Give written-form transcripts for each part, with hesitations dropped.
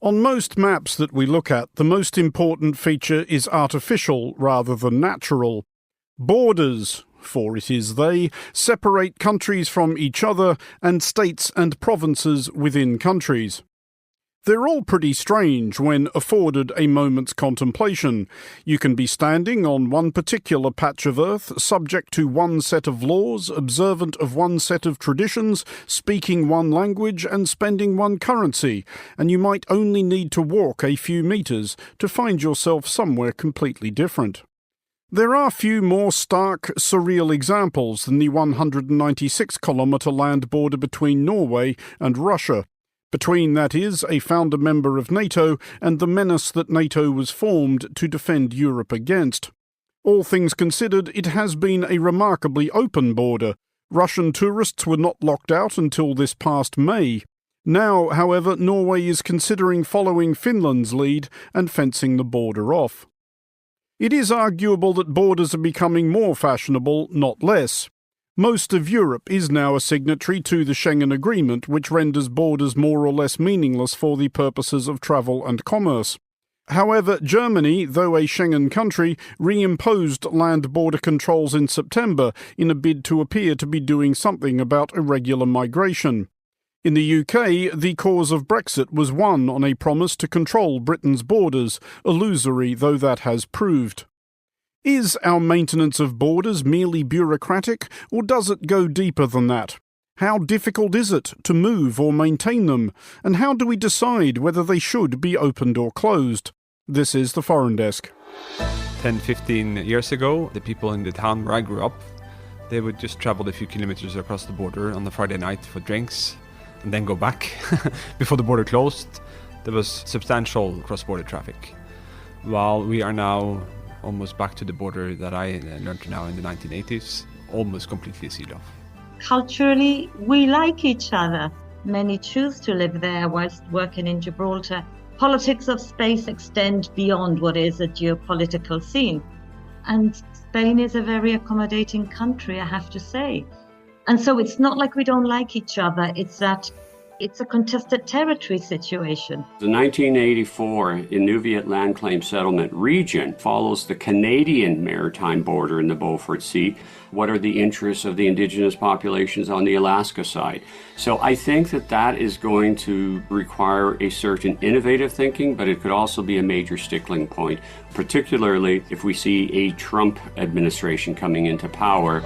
On most maps that we look at, the most important feature is artificial rather than natural. Borders, for it is they, separate countries from each other and states and provinces within countries. They're all pretty strange when afforded a moment's contemplation. You can be standing on one particular patch of earth, subject to one set of laws, observant of one set of traditions, speaking one language and spending one currency, and you might only need to walk a few meters to find yourself somewhere completely different. There are few more stark, surreal examples than the 196-kilometre land border between Norway and Russia. Between, that is, a founder member of NATO and the menace that NATO was formed to defend Europe against. All things considered, it has been a remarkably open border. Russian tourists were not locked out until this past May. Now, however, Norway is considering following Finland's lead and fencing the border off. It is arguable that borders are becoming more fashionable, not less. Most of Europe is now a signatory to the Schengen Agreement, which renders borders more or less meaningless for the purposes of travel and commerce. However, Germany, though a Schengen country, reimposed land border controls in September in a bid to appear to be doing something about irregular migration. In the UK, the cause of Brexit was won on a promise to control Britain's borders, illusory though that has proved. Is our maintenance of borders merely bureaucratic, or does it go deeper than that? How difficult is it to move or maintain them, and how do we decide whether they should be opened or closed? This is the Foreign Desk. 10-15 years ago, the people in the town where I grew up, they would just travel a few kilometers across the border on a Friday night for drinks, and then go back. Before the border closed, there was substantial cross-border traffic. While we are now almost back to the border that I learned now in the 1980s, almost completely sealed off. Culturally, we like each other. Many choose to live there whilst working in Gibraltar. Politics of space extend beyond what is a geopolitical scene. And Spain is a very accommodating country, I have to say. And so it's not like we don't like each other, it's that it's a contested territory situation. The 1984 Inuviat land claim settlement region follows the Canadian maritime border in the Beaufort Sea. What are the interests of the indigenous populations on the Alaska side? So I think that is going to require a certain innovative thinking, but it could also be a major stickling point, particularly if we see a Trump administration coming into power.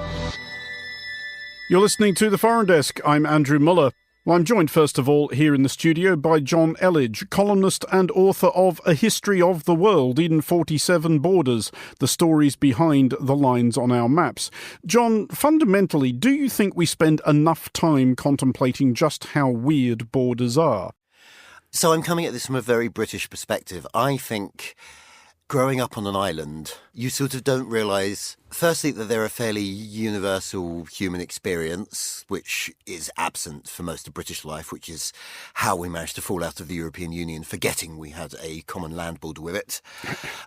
You're listening to The Foreign Desk. I'm Andrew Muller. Well, I'm joined first of all here in the studio by Jonn Elledgem, columnist and author of A History of the World in 47 Borders, the stories behind the lines on our maps. Jonn, fundamentally, do you think we spend enough time contemplating just how weird borders are? So I'm coming at this from a very British perspective. I think growing up on an island, you sort of don't realise, firstly, that they're a fairly universal human experience, which is absent for most of British life, which is how we managed to fall out of the European Union, forgetting we had a common land border with it.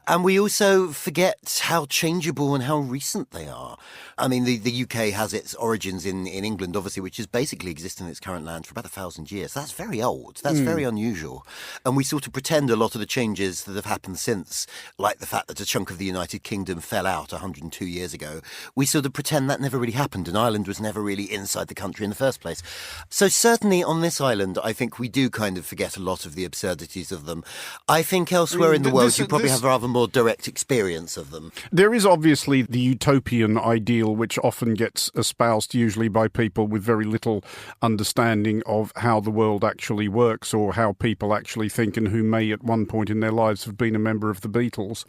And we also forget how changeable and how recent they are. I mean, the UK has its origins in England, obviously, which has basically existed in its current land for about 1,000 years. That's very old. That's very unusual. And we sort of pretend a lot of the changes that have happened since, like the fact that a chunk of the United Kingdom fell out 102 years ago, we sort of pretend that never really happened and Ireland was never really inside the country in the first place. So certainly on this island, I think we do kind of forget a lot of the absurdities of them. I think elsewhere in the world you probably have a rather more direct experience of them. There is obviously the utopian ideal, which often gets espoused usually by people with very little understanding of how the world actually works or how people actually think, and who may at one point in their lives have been a member of the Beatles.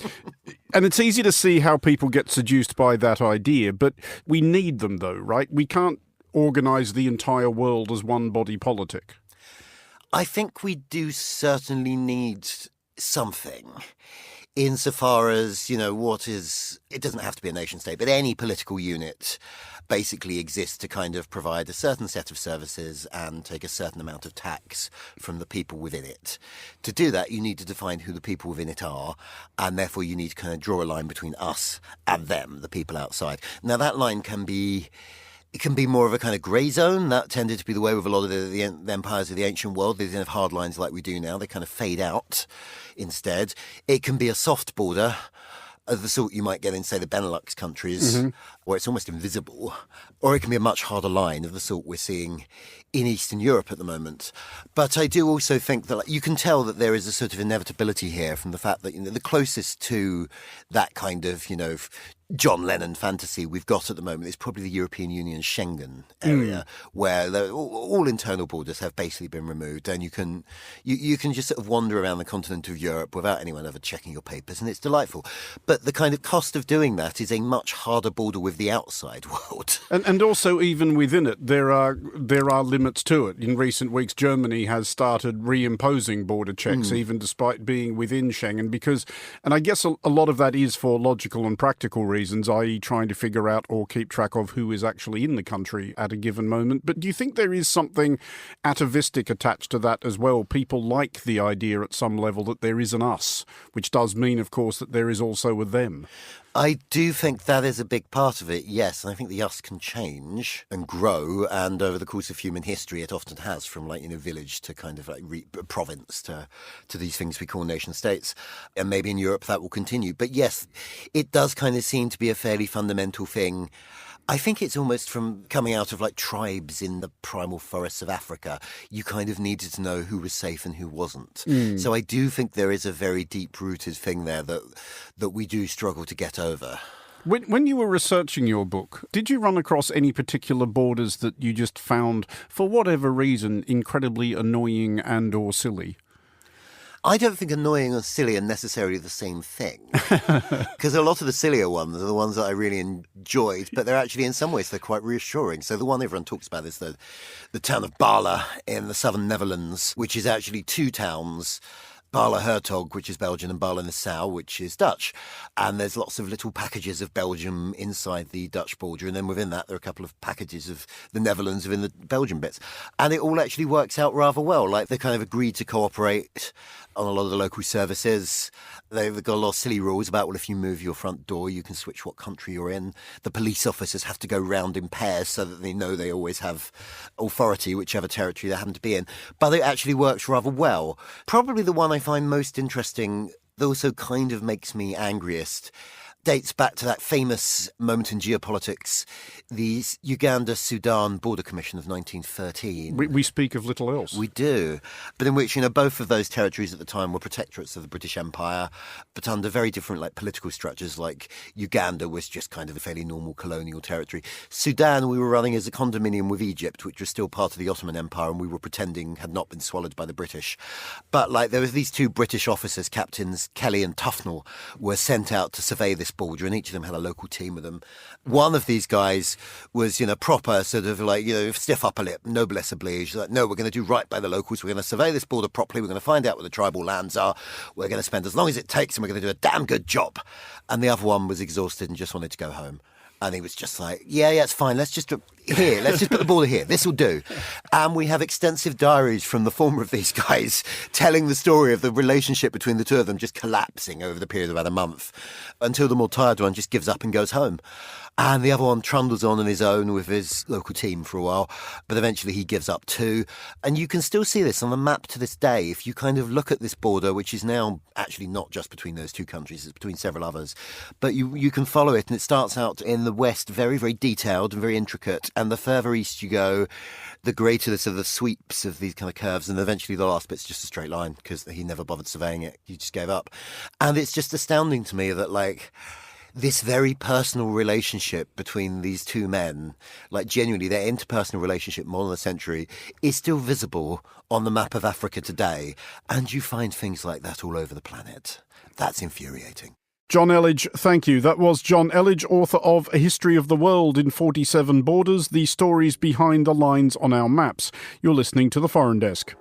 And it's easy to see how people get seduced by that idea, but we need them though, right? We can't organise the entire world as one body politic. I think we do certainly need something. Insofar as, you know, it doesn't have to be a nation state, but any political unit basically exists to kind of provide a certain set of services and take a certain amount of tax from the people within it. To do that, you need to define who the people within it are, and therefore you need to kind of draw a line between us and them, the people outside. Now, that line can be It can be more of a kind of grey zone. That tended to be the way with a lot of the empires of the ancient world. They didn't have hard lines like we do now. They kind of fade out instead. It can be a soft border, of the sort you might get in, say, the Benelux countries, where it's almost invisible. Or it can be a much harder line of the sort we're seeing in Eastern Europe at the moment. But I do also think that you can tell that there is a sort of inevitability here from the fact that the closest to that kind of, John Lennon fantasy we've got at the moment is probably the European Union Schengen area, where all internal borders have basically been removed, and you can just sort of wander around the continent of Europe without anyone ever checking your papers, and it's delightful. But the kind of cost of doing that is a much harder border with the outside world. And also, even within it, there are limits to it. In recent weeks, Germany has started reimposing border checks, even despite being within Schengen, and I guess a lot of that is for logical and practical reasons, i.e. trying to figure out or keep track of who is actually in the country at a given moment. But do you think there is something atavistic attached to that as well? People like the idea at some level that there is an us, which does mean, of course, that there is also a them. I do think that is a big part of it, yes. And I think the us can change and grow. And over the course of human history, it often has, from village to kind of province to these things we call nation states. And maybe in Europe that will continue. But yes, it does kind of seem to be a fairly fundamental thing. I think it's almost from coming out of tribes in the primal forests of Africa. You kind of needed to know who was safe and who wasn't. So I do think there is a very deep-rooted thing there that we do struggle to get over. When you were researching your book, did you run across any particular borders that you just found, for whatever reason, incredibly annoying and or silly? I don't think annoying and silly are necessarily the same thing, because a lot of the sillier ones are the ones that I really enjoyed, but they're actually, in some ways, they're quite reassuring. So the one everyone talks about is the town of Bala in the southern Netherlands, which is actually two towns, Bala-Hertog, which is Belgian, and Bala-Nassau, which is Dutch. And there's lots of little packages of Belgium inside the Dutch border, and then within that there are a couple of packages of the Netherlands within the Belgian bits. And it all actually works out rather well. They kind of agreed to cooperate on a lot of the local services. They've got a lot of silly rules about, if you move your front door, you can switch what country you're in. The police officers have to go round in pairs so that they know they always have authority, whichever territory they happen to be in. But it actually works rather well. Probably the one I find most interesting, that also kind of makes me angriest, dates back to that famous moment in geopolitics, the Uganda-Sudan Border Commission of 1913. We speak of little else. We do. But in which, both of those territories at the time were protectorates of the British Empire, but under very different political structures. Uganda was just kind of a fairly normal colonial territory. Sudan we were running as a condominium with Egypt, which was still part of the Ottoman Empire, and we were pretending had not been swallowed by the British. But there was these two British officers, Captains Kelly and Tufnell, were sent out to survey this border, and each of them had a local team with them. One of these guys was, proper sort of stiff upper lip, noblesse oblige. No, we're going to do right by the locals. We're going to survey this border properly. We're going to find out where the tribal lands are. We're going to spend as long as it takes, and we're going to do a damn good job. And the other one was exhausted and just wanted to go home. And he was just yeah, it's fine. Let's just put the border here. This will do. And we have extensive diaries from the former of these guys telling the story of the relationship between the two of them just collapsing over the period of about a month, until the more tired one just gives up and goes home. And the other one trundles on his own with his local team for a while, but eventually he gives up too. And you can still see this on the map to this day. If you kind of look at this border, which is now actually not just between those two countries, it's between several others, but you can follow it, and it starts out in the west very, very detailed and very intricate. And the further east you go, the greater the sort of the sweeps of these kind of curves, and eventually the last bit's just a straight line, because he never bothered surveying it. He just gave up. And it's just astounding to me that, this very personal relationship between these two men, genuinely their interpersonal relationship more than a century, is still visible on the map of Africa today. And you find things like that all over the planet. That's infuriating. Jonn Elledgem, thank you. That was Jonn Elledgem, author of A History of the World in 47 Borders, the stories behind the lines on our maps. You're listening to The Foreign Desk.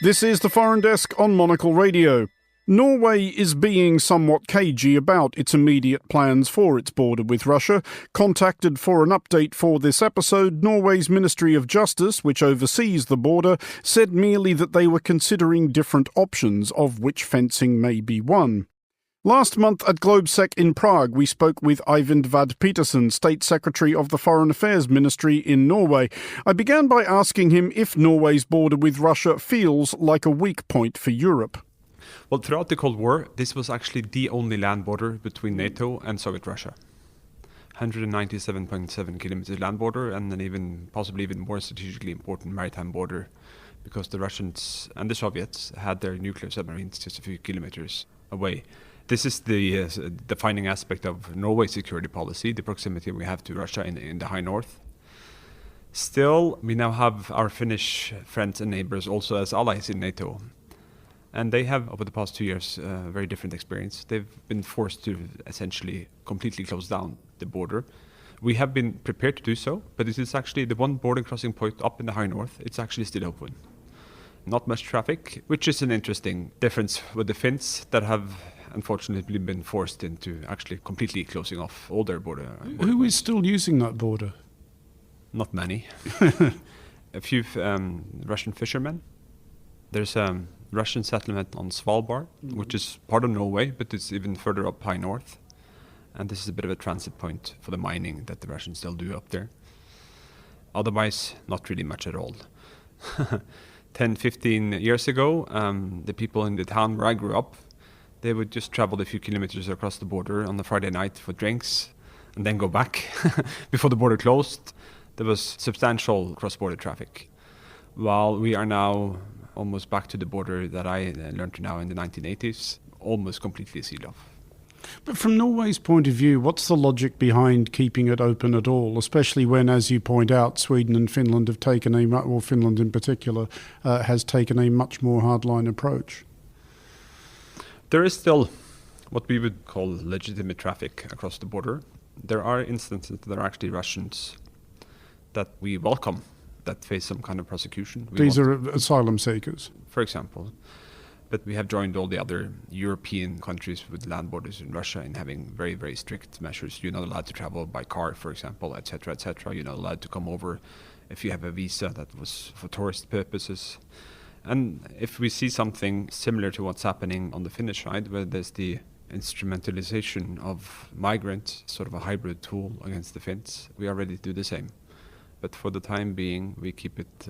This is The Foreign Desk on Monocle Radio. Norway is being somewhat cagey about its immediate plans for its border with Russia. Contacted for an update for this episode, Norway's Ministry of Justice, which oversees the border, said merely that they were considering different options, of which fencing may be one. Last month at GlobeSec in Prague, we spoke with Eivind Vad Petersen, State Secretary of the Foreign Affairs Ministry in Norway. I began by asking him if Norway's border with Russia feels like a weak point for Europe. Well, throughout the Cold War, this was actually the only land border between NATO and Soviet Russia. 197.7 kilometers land border, and an possibly even more strategically important maritime border, because the Russians and the Soviets had their nuclear submarines just a few kilometers away. This is the defining aspect of Norway's security policy, the proximity we have to Russia in the high north. Still, we now have our Finnish friends and neighbors also as allies in NATO. And they have, over the past 2 years, a very different experience. They've been forced to essentially completely close down the border. We have been prepared to do so, but it is actually the one border crossing point up in the high north. It's actually still open. Not much traffic, which is an interesting difference with the Finns that have unfortunately been forced into actually completely closing off all their border. Who is still using that border? Not many. A few Russian fishermen. There's a Russian settlement on Svalbard, which is part of Norway, but it's even further up high north. And this is a bit of a transit point for the mining that the Russians still do up there. Otherwise, not really much at all. 10, 15 years ago, the people in the town where I grew up, they would just travel a few kilometers across the border on a Friday night for drinks and then go back. Before the border closed, there was substantial cross-border traffic. While we are now almost back to the border that I learned to now in the 1980s, almost completely sealed off. But from Norway's point of view, what's the logic behind keeping it open at all, especially when, as you point out, Sweden and Finland have taken Finland in particular, has taken a much more hardline approach? There is still what we would call legitimate traffic across the border. There are instances that are actually Russians that we welcome that face some kind of prosecution. These are asylum seekers? For example. But we have joined all the other European countries with land borders in Russia in having very, very strict measures. You're not allowed to travel by car, for example, etc., etc. You're not allowed to come over if you have a visa that was for tourist purposes. And if we see something similar to what's happening on the Finnish side, where there's the instrumentalization of migrants, sort of a hybrid tool against the Finns, we are ready to do the same. But for the time being, we keep it...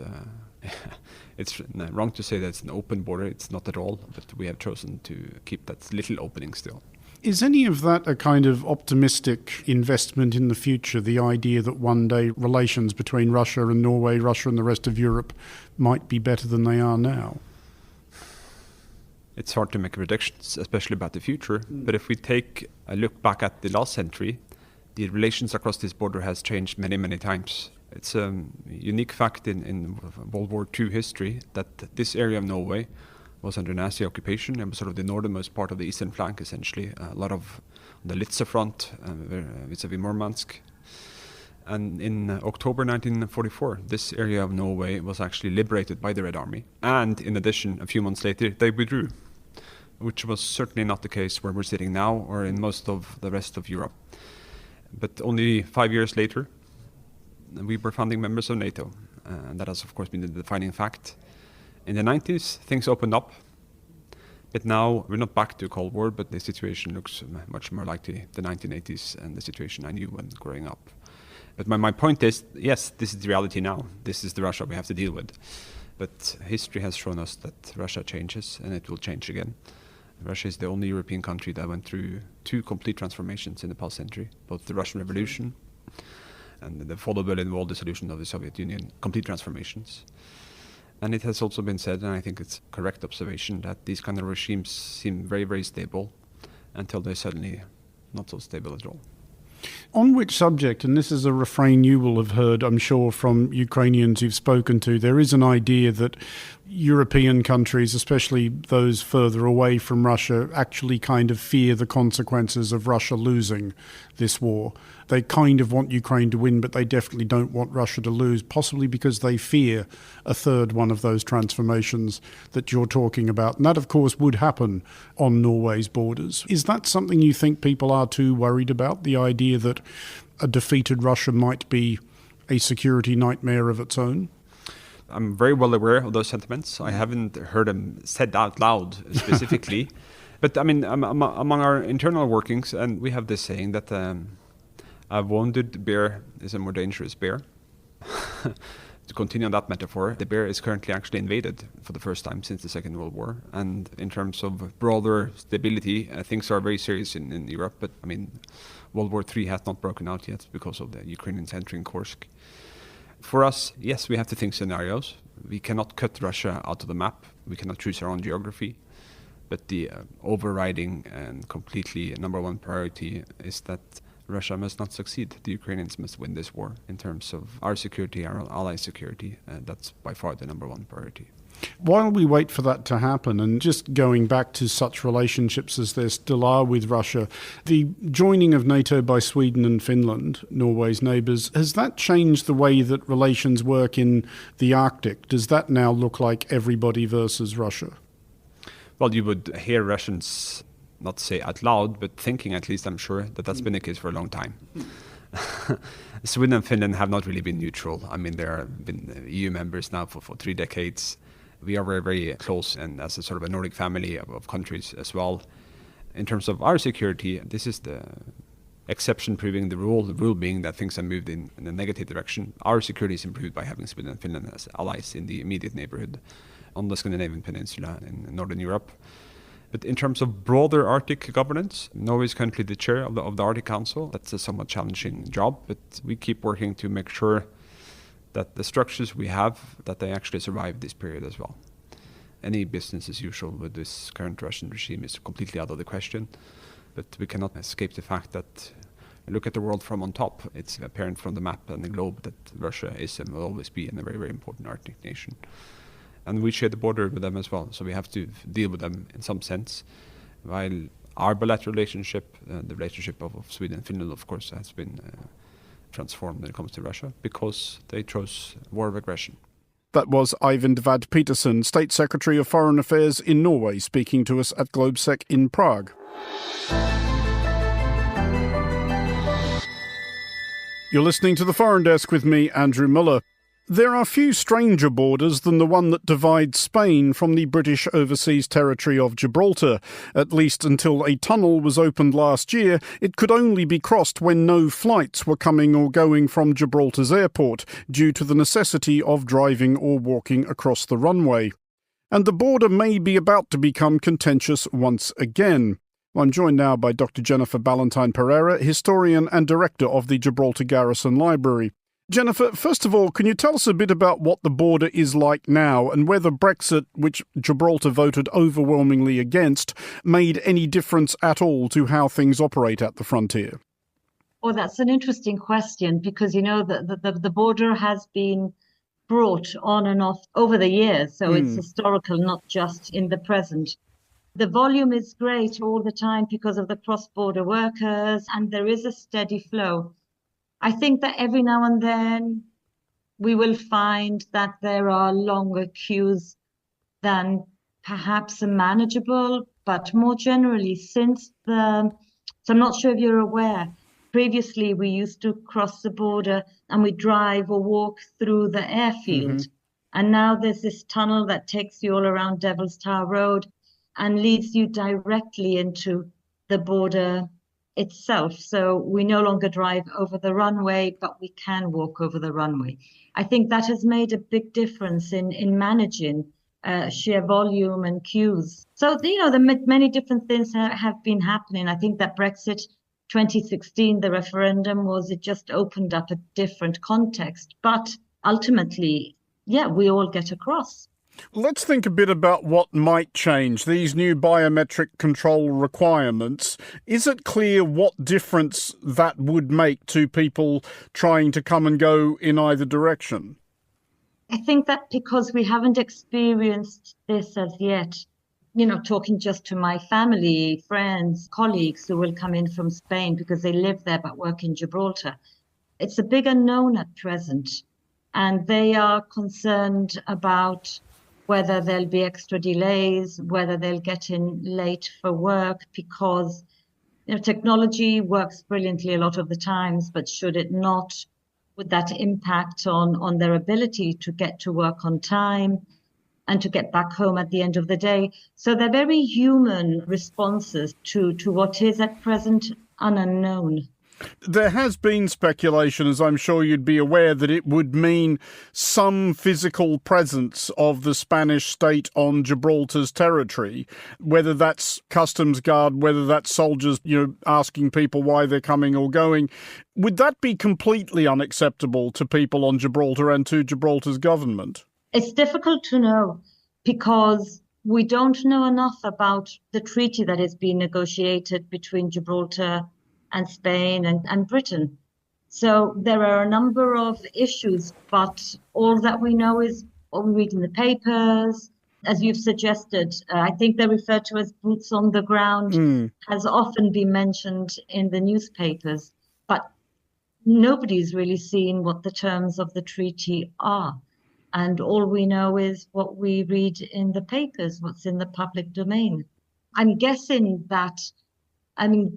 it's wrong to say that it's an open border. It's not at all, but we have chosen to keep that little opening still. Is any of that a kind of optimistic investment in the future, the idea that one day relations between Russia and Norway, Russia and the rest of Europe might be better than they are now? It's hard to make predictions, especially about the future. But if we take a look back at the last century, the relations across this border has changed many, many times. It's a unique fact in World War II history that this area of Norway was under Nazi occupation and was sort of the northernmost part of the eastern flank, essentially. A lot of the Litze front, vis-a-vis Murmansk. And in October 1944, this area of Norway was actually liberated by the Red Army. And in addition, a few months later, they withdrew, which was certainly not the case where we're sitting now or in most of the rest of Europe. But only 5 years later, we were founding members of NATO. And that has, of course, been the defining fact. In the 90s, things opened up. But now we're not back to Cold War, but the situation looks much more like the 1980s and the situation I knew when growing up. But my point is, yes, this is the reality now. This is the Russia we have to deal with. But history has shown us that Russia changes, and it will change again. Russia is the only European country that went through 2 complete transformations in the past century, both the Russian Revolution and the followed by the dissolution of the Soviet Union, complete transformations. And it has also been said, and I think it's a correct observation, that these kind of regimes seem very, very stable until they're suddenly not so stable at all. On which subject, and this is a refrain you will have heard, I'm sure, from Ukrainians you've spoken to, there is an idea that European countries, especially those further away from Russia, actually kind of fear the consequences of Russia losing this war. They kind of want Ukraine to win, but they definitely don't want Russia to lose, possibly because they fear a third one of those transformations that you're talking about. And that, of course, would happen on Norway's borders. Is that something you think people are too worried about, the idea that a defeated Russia might be a security nightmare of its own? I'm very well aware of those sentiments. I haven't heard them said out loud specifically, But I mean, among our internal workings, and we have this saying that a wounded bear is a more dangerous bear. To continue on that metaphor, the bear is currently actually invaded for the first time since the Second World War. And in terms of broader stability, things are very serious in Europe. But I mean, World War III has not broken out yet because of the Ukrainians entering Kursk. For us, yes, we have to think scenarios. We cannot cut Russia out of the map. We cannot choose our own geography. But the overriding and completely number one priority is that Russia must not succeed. The Ukrainians must win this war. In terms of our security, our allies' security, that's by far the number one priority. While we wait for that to happen, and just going back to such relationships as there still are with Russia, the joining of NATO by Sweden and Finland, Norway's neighbours, has that changed the way that relations work in the Arctic? Does that now look like everybody versus Russia? Well, you would hear Russians not say out loud, but thinking at least, I'm sure, that that's been the case for a long time. Sweden and Finland have not really been neutral. I mean, they have been EU members now for 3 decades. We are very, very close, and as a sort of a Nordic family of countries as well. In terms of our security, this is the exception proving the rule being that things have moved in a negative direction. Our security is improved by having Sweden and Finland as allies in the immediate neighborhood on the Scandinavian peninsula in Northern Europe. But in terms of broader Arctic governance, Norway is currently the chair of the Arctic Council. That's a somewhat challenging job, but we keep working to make sure that the structures we have, that they actually survive this period as well. Any business as usual with this current Russian regime is completely out of the question, but we cannot escape the fact that look at the world from on top. It's apparent from the map and the globe that Russia is and will always be a very, very important Arctic nation. And we share the border with them as well, so we have to deal with them in some sense. While our bilateral relationship, the relationship of Sweden and Finland, of course, has been transformed when it comes to Russia because they chose war of aggression. That was Eivind Vad Petersen, State Secretary of Foreign Affairs in Norway, speaking to us at Globsec in Prague. You're listening to The Foreign Desk with me, Andrew Muller. There are few stranger borders than the one that divides Spain from the British overseas territory of Gibraltar. At least until a tunnel was opened last year, it could only be crossed when no flights were coming or going from Gibraltar's airport, due to the necessity of driving or walking across the runway. And the border may be about to become contentious once again. I'm joined now by Dr. Jennifer Ballantyne Pereira, historian and director of the Gibraltar Garrison Library. Jennifer, first of all, can you tell us a bit about what the border is like now and whether Brexit, which Gibraltar voted overwhelmingly against, made any difference at all to how things operate at the frontier? Oh, that's an interesting question because, you know, the border has been brought on and off over the years. So it's historical, not just in the present. The volume is great all the time because of the cross-border workers, and there is a steady flow. I think that every now and then we will find that there are longer queues than perhaps are manageable, but more generally so I'm not sure if you're aware, previously we used to cross the border and we drive or walk through the airfield. And now there's this tunnel that takes you all around Devil's Tower Road and leads you directly into the border itself. So we no longer drive over the runway, but we can walk over the runway. I think that has made a big difference in managing sheer volume and queues. So, you know, many different things have been happening. I think that Brexit 2016, the referendum, it just opened up a different context. But ultimately, yeah, we all get across. Let's think a bit about what might change, these new biometric control requirements. Is it clear what difference that would make to people trying to come and go in either direction? I think that because we haven't experienced this as yet, you know, talking just to my family, friends, colleagues who will come in from Spain because they live there but work in Gibraltar, it's a big unknown at present. And they are concerned about whether there'll be extra delays, whether they'll get in late for work, because, you know, technology works brilliantly a lot of the times, but should it not, would that impact on their ability to get to work on time? and to get back home at the end of the day. So they're very human responses to what is at present an unknown. There has been speculation, as I'm sure you'd be aware, that it would mean some physical presence of the Spanish state on Gibraltar's territory, whether that's customs guard, whether that's soldiers, asking people why they're coming or going. Would that be completely unacceptable to people on Gibraltar and to Gibraltar's government? It's difficult to know because we don't know enough about the treaty that is being negotiated between Gibraltar and Spain and Britain. So there are a number of issues, but all that we know is what we read in the papers. As you've suggested, I think they're referred to as boots on the ground, has often been mentioned in the newspapers, but nobody's really seen what the terms of the treaty are. And all we know is what we read in the papers, what's in the public domain. I'm guessing that,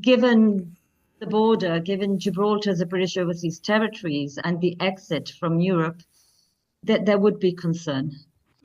given the border, given Gibraltar as a British overseas territories and the exit from Europe, that there would be concern.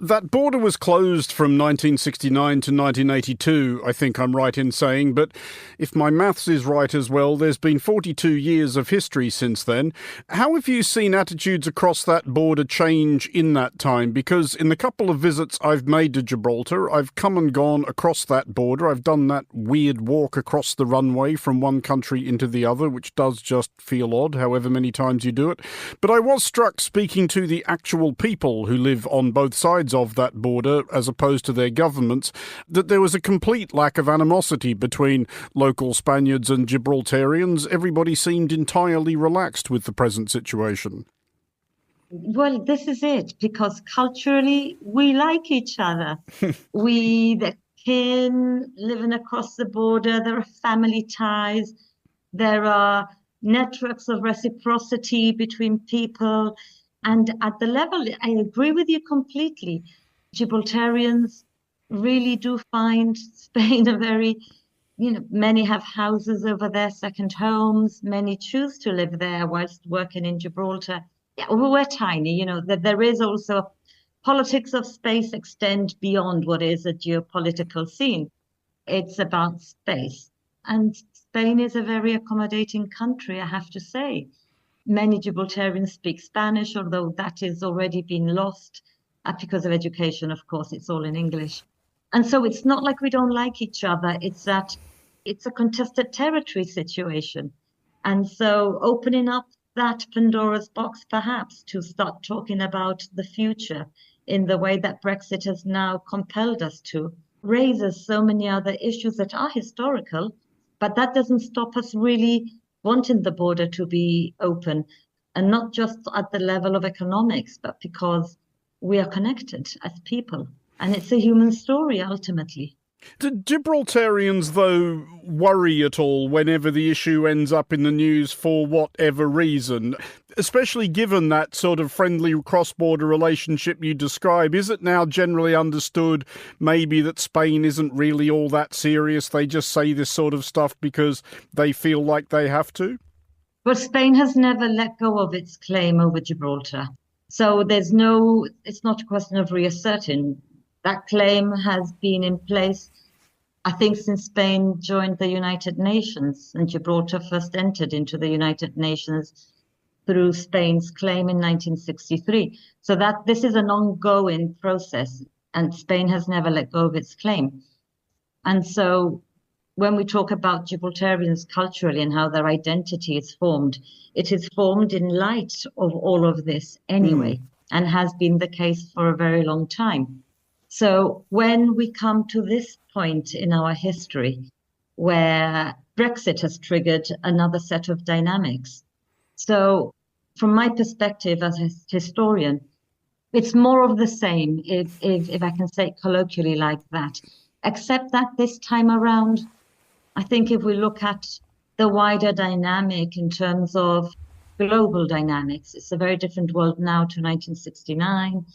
That border was closed from 1969 to 1982, I think I'm right in saying, but if my maths is right as well, there's been 42 years of history since then. How have you seen attitudes across that border change in that time? Because in the couple of visits I've made to Gibraltar, I've come and gone across that border. I've done that weird walk across the runway from one country into the other, which does just feel odd, however many times you do it. But I was struck speaking to the actual people who live on both sides of that border, as opposed to their governments, that there was a complete lack of animosity between local Spaniards and Gibraltarians. Everybody seemed entirely relaxed with the present situation. Well, this is it, because culturally we like each other. The kin living across the border, there are family ties, there are networks of reciprocity between people. And at the level, I agree with you completely. Gibraltarians really do find Spain a very, many have houses over there, second homes. Many choose to live there whilst working in Gibraltar. Yeah, we're tiny, that there is also politics of space extend beyond what is a geopolitical scene. It's about space. And Spain is a very accommodating country, I have to say. Many Gibraltarians speak Spanish, although that has already been lost because of education, of course, it's all in English. And so it's not like we don't like each other, it's that it's a contested territory situation. And so opening up that Pandora's box, perhaps, to start talking about the future in the way that Brexit has now compelled us to, raises so many other issues that are historical, but that doesn't stop us really wanting the border to be open, and not just at the level of economics, but because we are connected as people. And it's a human story, ultimately. Do Gibraltarians, though, worry at all whenever the issue ends up in the news for whatever reason? Especially given that sort of friendly cross-border relationship you describe, is it now generally understood maybe that Spain isn't really all that serious? They just say this sort of stuff because they feel like they have to? Well, Spain has never let go of its claim over Gibraltar. So it's not a question of reasserting. That claim has been in place, I think, since Spain joined the United Nations, and Gibraltar first entered into the United Nations through Spain's claim in 1963. So that this is an ongoing process, and Spain has never let go of its claim. And so when we talk about Gibraltarians culturally and how their identity is formed, it is formed in light of all of this anyway, and has been the case for a very long time. So when we come to this point in our history where Brexit has triggered another set of dynamics. So from my perspective as a historian, it's more of the same, if I can say it colloquially like that, except that this time around, I think if we look at the wider dynamic in terms of global dynamics, it's a very different world now to 1969.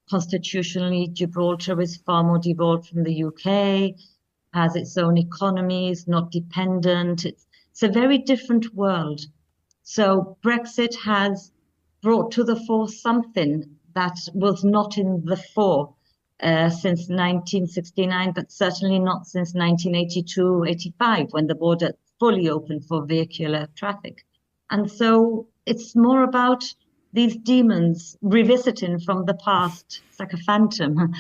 Constitutionally, Gibraltar is far more devolved from the UK, has its own economy, is not dependent. It's a very different world. So Brexit has brought to the fore something that was not in the fore since 1969, but certainly not since 1982-85, when the border fully opened for vehicular traffic. And so it's more about these demons revisiting from the past. It's like a phantom.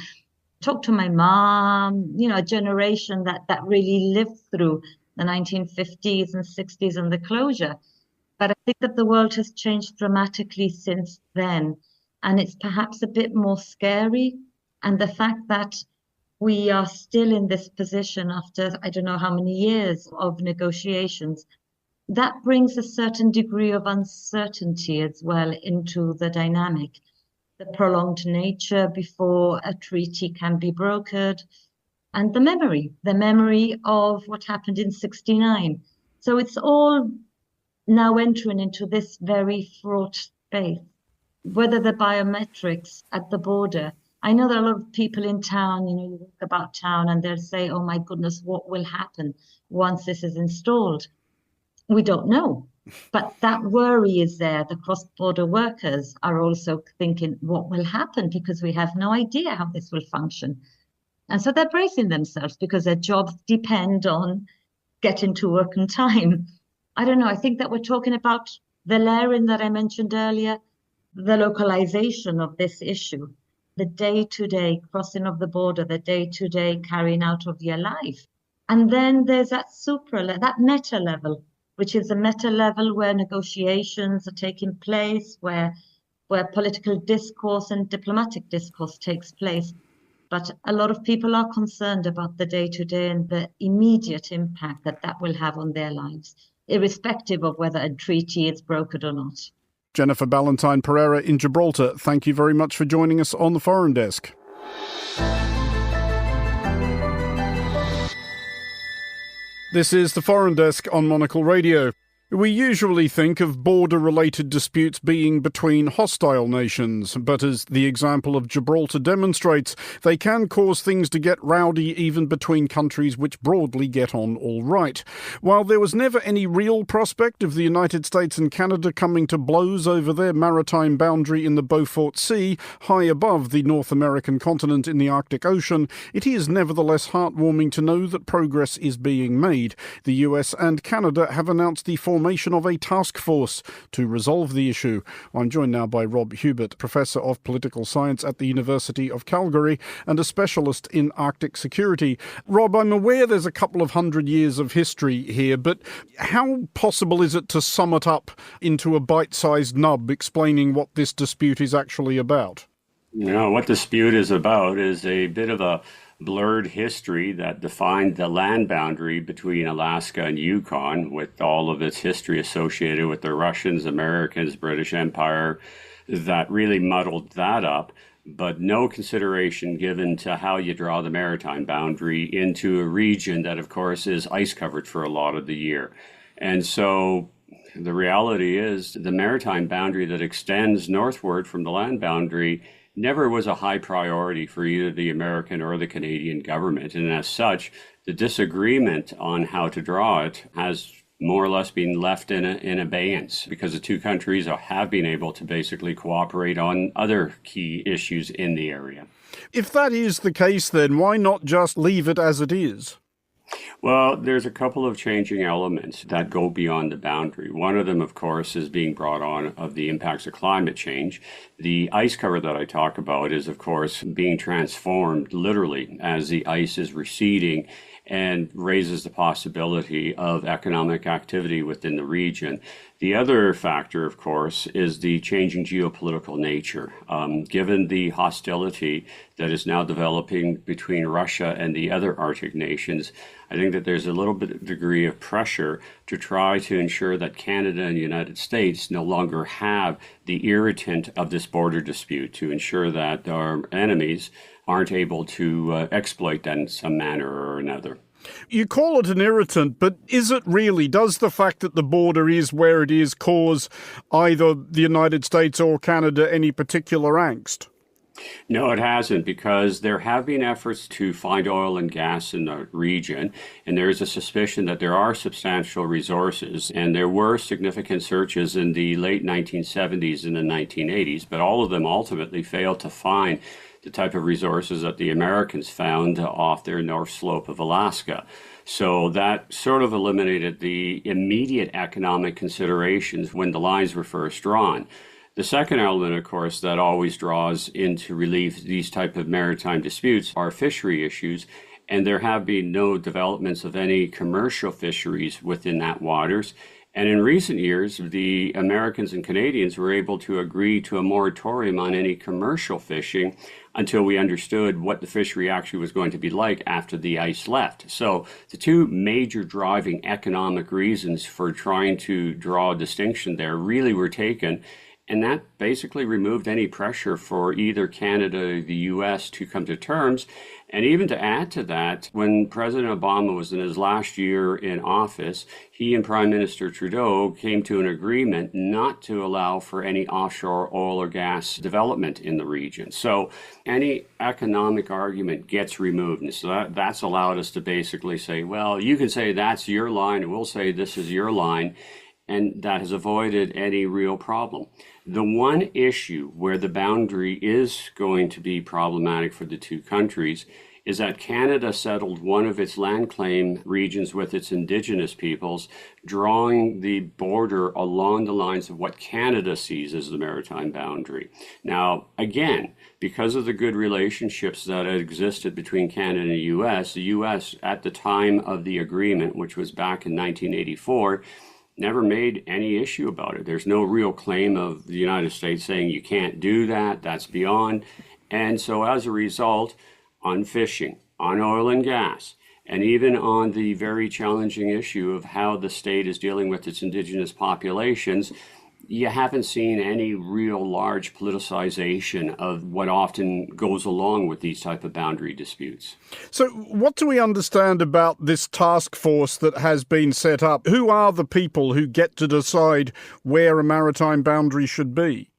Talk to my mom, a generation that really lived through the 1950s and 60s and the closure. But I think that the world has changed dramatically since then. And it's perhaps a bit more scary. And the fact that we are still in this position after I don't know how many years of negotiations, that brings a certain degree of uncertainty as well into the dynamic. The prolonged nature before a treaty can be brokered, and the memory of what happened in 1969. So it's all now entering into this very fraught space. Whether the biometrics at the border, I know there are a lot of people in town, you talk about town and they'll say, oh my goodness, what will happen once this is installed? We don't know. But that worry is there. The cross-border workers are also thinking, what will happen? Because we have no idea how this will function. And so they're bracing themselves because their jobs depend on getting to work on time. I don't know. I think that we're talking about the layering that I mentioned earlier, the localization of this issue, the day-to-day crossing of the border, the day-to-day carrying out of your life. And then there's that that meta level, which is a meta level where negotiations are taking place, where political discourse and diplomatic discourse takes place. But a lot of people are concerned about the day-to-day and the immediate impact that will have on their lives, irrespective of whether a treaty is brokered or not. Jennifer Ballantyne-Pereira in Gibraltar, thank you very much for joining us on the Foreign Desk. This is the Foreign Desk on Monocle Radio. We usually think of border-related disputes being between hostile nations, but as the example of Gibraltar demonstrates, they can cause things to get rowdy even between countries which broadly get on all right. While there was never any real prospect of the United States and Canada coming to blows over their maritime boundary in the Beaufort Sea, high above the North American continent in the Arctic Ocean, it is nevertheless heartwarming to know that progress is being made. The US and Canada have announced the formation of a task force to resolve the issue. I'm joined now by Rob Hubert, Professor of Political Science at the University of Calgary and a specialist in Arctic security. Rob, I'm aware there's a couple of 100 years of history here, but how possible is it to sum it up into a bite-sized nub explaining what this dispute is actually about? What dispute is about is a bit of a blurred history that defined the land boundary between Alaska and Yukon, with all of its history associated with the Russians, Americans, British Empire, that really muddled that up, but no consideration given to how you draw the maritime boundary into a region that, of course, is ice covered for a lot of the year. And so the reality is the maritime boundary that extends northward from the land boundary never was a high priority for either the American or the Canadian government. And as such, the disagreement on how to draw it has more or less been left in abeyance because the two countries have been able to basically cooperate on other key issues in the area. If that is the case, then why not just leave it as it is? Well, there's a couple of changing elements that go beyond the boundary. One of them, of course, is being brought on of the impacts of climate change. The ice cover that I talk about is, of course, being transformed literally as the ice is receding and raises the possibility of economic activity within the region. The other factor, of course, is the changing geopolitical nature. Given the hostility that is now developing between Russia and the other Arctic nations, I think that there's a little bit of degree of pressure to try to ensure that Canada and the United States no longer have the irritant of this border dispute, to ensure that our enemies aren't able to exploit that in some manner or another. You call it an irritant, but is it really? Does the fact that the border is where it is cause either the United States or Canada any particular angst? No, it hasn't, because there have been efforts to find oil and gas in the region, and there is a suspicion that there are substantial resources, and there were significant searches in the late 1970s and the 1980s, but all of them ultimately failed to find the type of resources that the Americans found off their north slope of Alaska. So that sort of eliminated the immediate economic considerations when the lines were first drawn. The second element, of course, that always draws into relief these type of maritime disputes are fishery issues. And there have been no developments of any commercial fisheries within that waters. And in recent years, the Americans and Canadians were able to agree to a moratorium on any commercial fishing until we understood what the fishery actually was going to be like after the ice left. So the two major driving economic reasons for trying to draw a distinction there really were taken. And that basically removed any pressure for either Canada or the U.S. to come to terms. And even to add to that, when President Obama was in his last year in office, he and Prime Minister Trudeau came to an agreement not to allow for any offshore oil or gas development in the region. So any economic argument gets removed. And so that's allowed us to basically say, well, you can say that's your line, and we'll say this is your line. And that has avoided any real problem. The one issue where the boundary is going to be problematic for the two countries is that Canada settled one of its land claim regions with its Indigenous peoples, drawing the border along the lines of what Canada sees as the maritime boundary. Now, again, because of the good relationships that existed between Canada and the U.S. at the time of the agreement, which was back in 1984, never made any issue about it. There's no real claim of the United States saying you can't do that, that's beyond. And so as a result, on fishing, on oil and gas, and even on the very challenging issue of how the state is dealing with its Indigenous populations, you haven't seen any real large politicization of what often goes along with these type of boundary disputes. So what do we understand about this task force that has been set up? Who are the people who get to decide where a maritime boundary should be?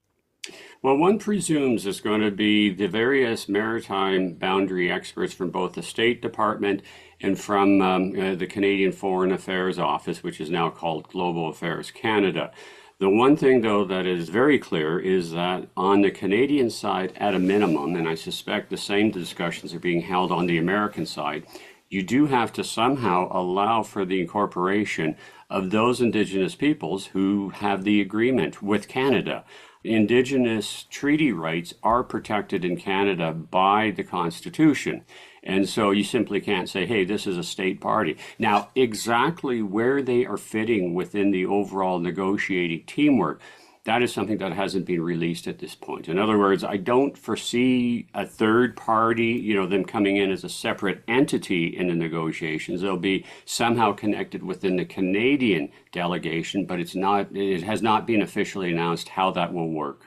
Well, one presumes it's going to be the various maritime boundary experts from both the State Department and from the Canadian Foreign Affairs Office, which is now called Global Affairs Canada. The one thing, though, that is very clear is that on the Canadian side, at a minimum, and I suspect the same discussions are being held on the American side, you do have to somehow allow for the incorporation of those Indigenous peoples who have the agreement with Canada. Indigenous treaty rights are protected in Canada by the Constitution. And so you simply can't say, hey, this is a state party. Now, exactly where they are fitting within the overall negotiating teamwork, that is something that hasn't been released at this point. In other words, I don't foresee a third party, them coming in as a separate entity in the negotiations. They'll be somehow connected within the Canadian delegation, but it has not been officially announced how that will work.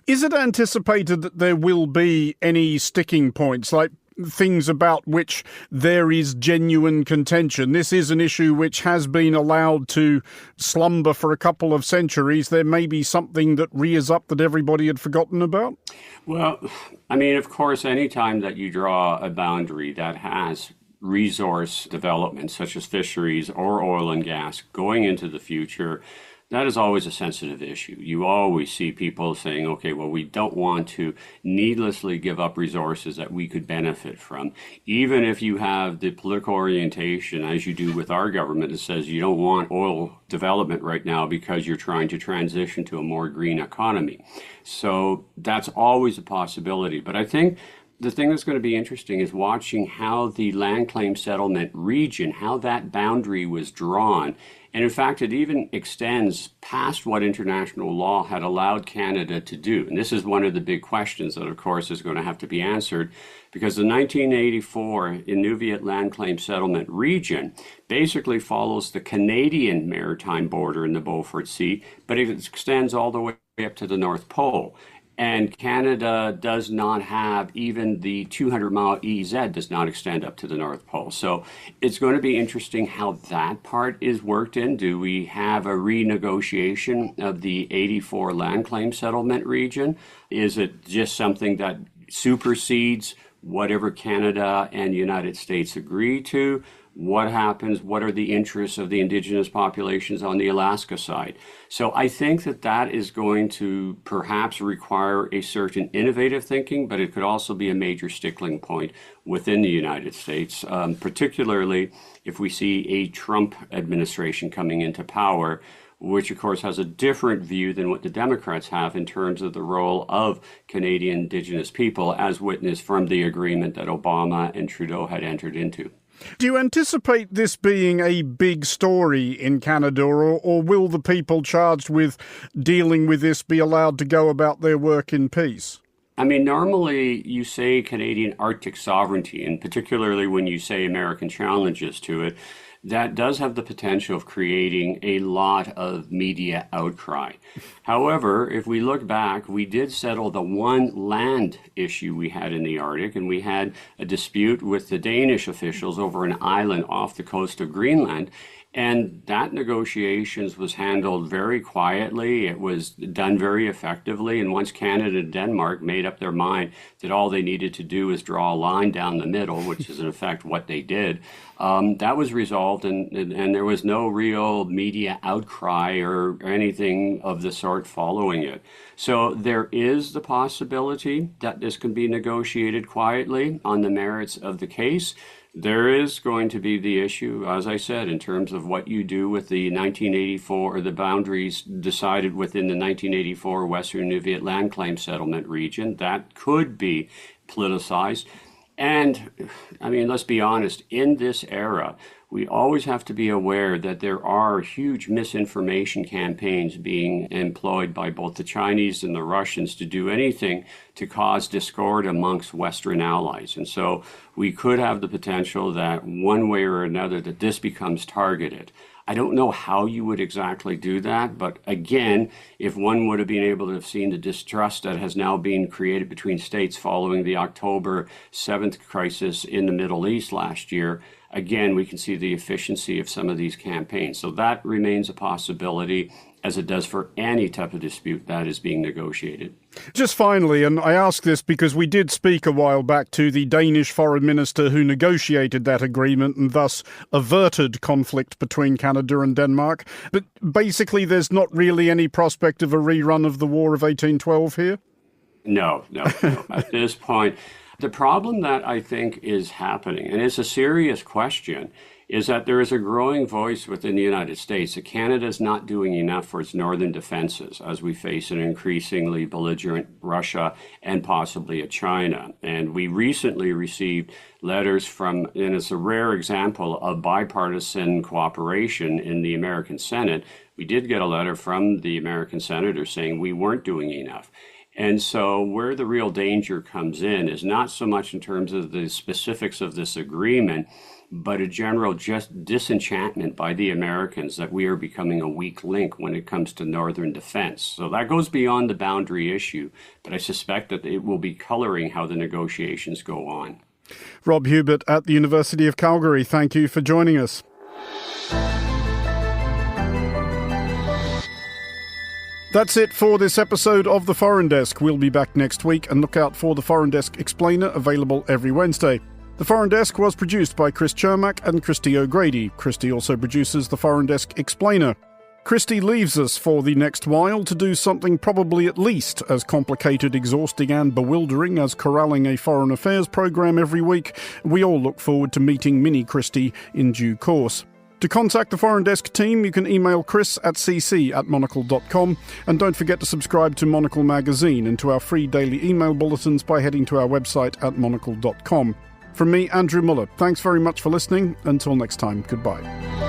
Is it anticipated that there will be any sticking points, like things about which there is genuine contention? This is an issue which has been allowed to slumber for a couple of centuries. There may be something that rears up that everybody had forgotten about? Well, I mean, of course, anytime that you draw a boundary that has resource development, such as fisheries or oil and gas, going into the future, that is always a sensitive issue. You always see people saying, okay, well, we don't want to needlessly give up resources that we could benefit from. Even if you have the political orientation, as you do with our government, that says you don't want oil development right now because you're trying to transition to a more green economy. So that's always a possibility. But I think the thing that's going to be interesting is watching how the land claim settlement region, how that boundary was drawn. And in fact, it even extends past what international law had allowed Canada to do. And this is one of the big questions that, of course, is going to have to be answered, because the 1984 Inuviat land claim settlement region basically follows the Canadian maritime border in the Beaufort Sea, but it extends all the way up to the North Pole. And Canada does not have, even the 200-mile EEZ does not extend up to the North Pole. So it's going to be interesting how that part is worked in. Do we have a renegotiation of the 84 land claim settlement region? Is it just something that supersedes whatever Canada and the United States agree to, what happens, what are the interests of the indigenous populations on the Alaska side. So I think that is going to perhaps require a certain innovative thinking, but it could also be a major stickling point within the United States, particularly if we see a Trump administration coming into power, which of course has a different view than what the Democrats have in terms of the role of Canadian Indigenous people, as witnessed from the agreement that Obama and Trudeau had entered into. Do you anticipate this being a big story in Canada, or will the people charged with dealing with this be allowed to go about their work in peace? I mean, normally you say Canadian Arctic sovereignty, and particularly when you say American challenges to it, that does have the potential of creating a lot of media outcry. However, if we look back, we did settle the one land issue we had in the Arctic, and we had a dispute with the Danish officials over an island off the coast of Greenland. And that negotiations was handled very quietly. It was done very effectively. And once Canada and Denmark made up their mind that all they needed to do is draw a line down the middle, which is in effect what they did, that was resolved. And there was no real media outcry or anything of the sort following it. So there is the possibility that this can be negotiated quietly on the merits of the case. There is going to be the issue, as I said, in terms of what you do with the 1984, or the boundaries decided within the 1984 Western Nunavut land claim settlement region. That could be politicized. And, I mean, let's be honest, in this era, we always have to be aware that there are huge misinformation campaigns being employed by both the Chinese and the Russians to do anything to cause discord amongst Western allies. And so we could have the potential that one way or another that this becomes targeted. I don't know how you would exactly do that, but again, if one would have been able to have seen the distrust that has now been created between states following the October 7th crisis in the Middle East last year, again, we can see the efficiency of some of these campaigns. So that remains a possibility, as it does for any type of dispute that is being negotiated. Just finally, and I ask this because we did speak a while back to the Danish foreign minister who negotiated that agreement and thus averted conflict between Canada and Denmark. But basically, there's not really any prospect of a rerun of the War of 1812 here? No. At this point, the problem that I think is happening, and it's a serious question, is that there is a growing voice within the United States that Canada is not doing enough for its northern defenses as we face an increasingly belligerent Russia and possibly a China. And we recently received letters from, and it's a rare example of bipartisan cooperation in the American Senate. We did get a letter from the American senator saying we weren't doing enough. And so where the real danger comes in is not so much in terms of the specifics of this agreement, but a general just disenchantment by the Americans that we are becoming a weak link when it comes to northern defense. So that goes beyond the boundary issue, but I suspect that it will be coloring how the negotiations go on. Rob Hubert at the University of Calgary, thank you for joining us. That's it for this episode of The Foreign Desk. We'll be back next week, and look out for The Foreign Desk Explainer, available every Wednesday. The Foreign Desk was produced by Chris Chermak and Christy O'Grady. Christy also produces The Foreign Desk Explainer. Christy leaves us for the next while to do something probably at least as complicated, exhausting and bewildering as corralling a foreign affairs programme every week. We all look forward to meeting Mini Christy in due course. To contact the Foreign Desk team, you can email chris@cc@monocle.com, and don't forget to subscribe to Monocle magazine and to our free daily email bulletins by heading to our website at monocle.com. From me, Andrew Muller, thanks very much for listening. Until next time, goodbye.